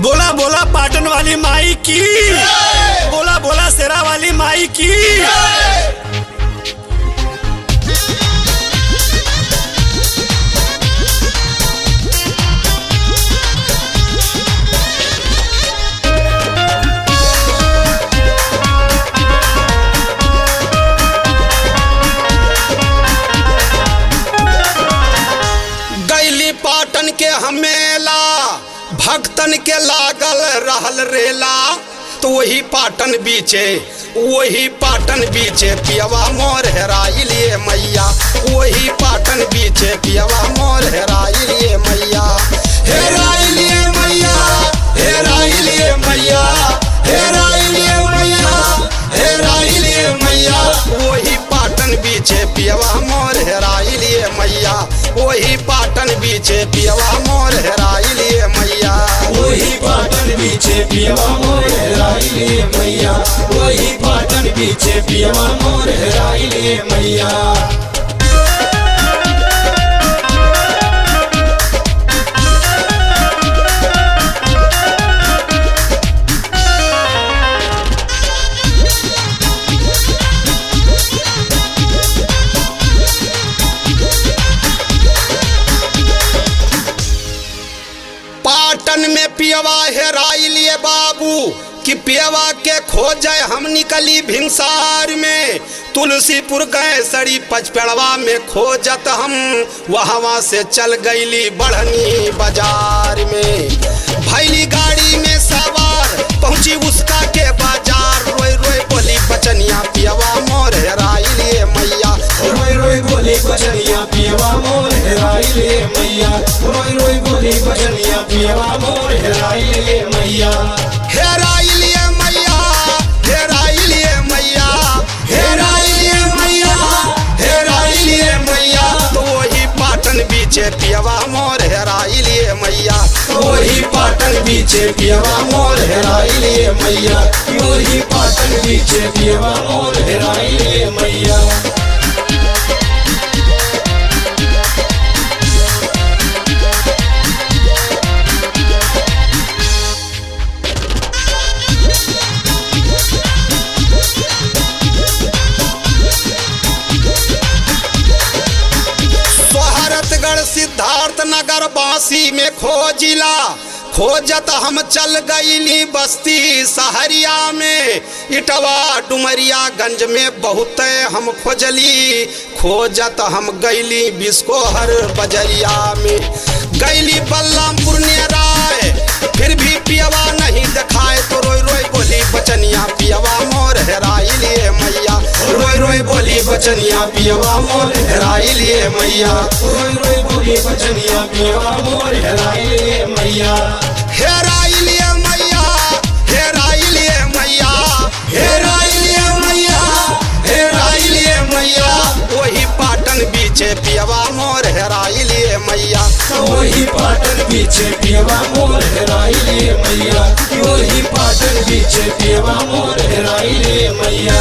बोला बोला पाटन वाली माई की, बोला बोला शेरा वाली माई की। गैली पाटन के हमेला भक्तन के लागल रहल रेला, तो वही पाटन बीचे पियवा मोर हेराइलिए मैया, वही पाटन बीचे पियवा मोर हेराइलिए मैया, हेराइलिए मैया, हेराइलिए मैया, हेराइलिए मैया, हेराइलिए मैया, वही पाटन बीचे पियवा मोर हेराइलिए मैया, वही पाटन बीचे पियवा मोर हेराइलिए मैया, वही पाटन बीचे पियवा मोर हेराइलिए मैया, वही पाटन बीचे पियवा मोर हेराइलिए मैया। पाटन में पियवा हेराइलिए बाबू कि पियवा के खोजे हम निकली भिनसार में, तुलसीपुर गए सड़ी पचपेड़वा में खोजत हम, वहाँ से चल गईली बढ़नी बाजार में, भैली गाड़ी में सवार पहुँची उसका के बाजार, रोई रोई बोली बचनिया पियवा मोर हेराइलिए मैया, रोई रोई बोली बचनिया पियवा मोर हेराइलिए मैया, रोई रोई बोली बचनिया पियवा मोर हेराइलिए मैया, हेराइलिए मैया, हेराइलिए मैया, हेराइलिए मैया, हेराइलिए मैया, तो वही पाटन बीचे पियवा मोर हेराइलिए मैया, वही पाटन बीचे पियवा मोर हेराइलिए मैया, वही पाटन बीचे पियवा मोर हेराइलिए मैया। सिद्धार्थ नगर बासी में खोजिला, खोजत हम चल गईली बस्ती सहरिया में, इटवा डुमरिया गंज में बहुत हम खोजली, खोजत हम गईली बिस्कोहर बजरिया में, गईली बल्लामपुर नेराय फिर भी पियवा नहीं दिखाए, तो रोई रोई बोली बचनिया पियवा मोर हेराइलिए मैया, रोई रोई बोली बचनिया पियवा मोर हेराइलिए मैया, रोई रोई बोली बचनिया पियवा मोर हेराइलिए मैया, हेराइलिए मैया, हेराइलिए मैया, हेराइलिए मैया, हेराइलिए मैया, वही पाटन बीचे पियवा मोर हेराइलिए मैया, वही पाटन बीचे पियवा मोर हेराइलिए मैया, वही पाटन बीचे पियवा मोर हेराइलिए मैया।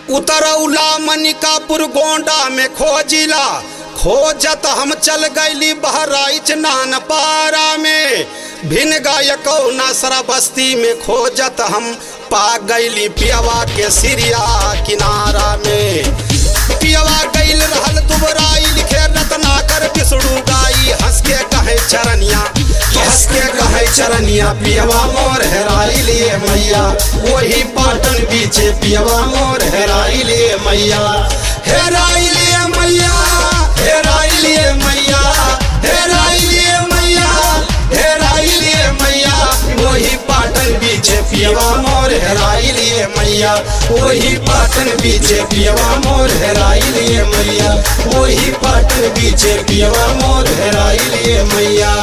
उतरौला मनिकापुर गोंडा में खोजिला, खोजत हम चल गईली बहराइच नानपारा में, भिन गायको नासरा बस्ती में खोजत हम पा गईली पियवा के सिरिया किनारा में, पियवा गईल रहल दुबराई लिखे रत्नाकर बिसड़ू गाई, हंस के कहे चरनिया, हंस के कहे चरनिया पियवा मोर हेराइलिए मैया, वही पाटन बीचे पियवा मोर हेराइलिए मैया, हेराइलिए मैया, हेराइलिए मैया, हेराइलिए मैया, हेराइलिए मैया, वही पाटन बीचे पियवा मोर हेराइलिए मैया, वही पाटन बीचे पियवा मोर हेराइलिए मैया, वही पाटन बीचे पियवा मोर हेराइलिए मैया।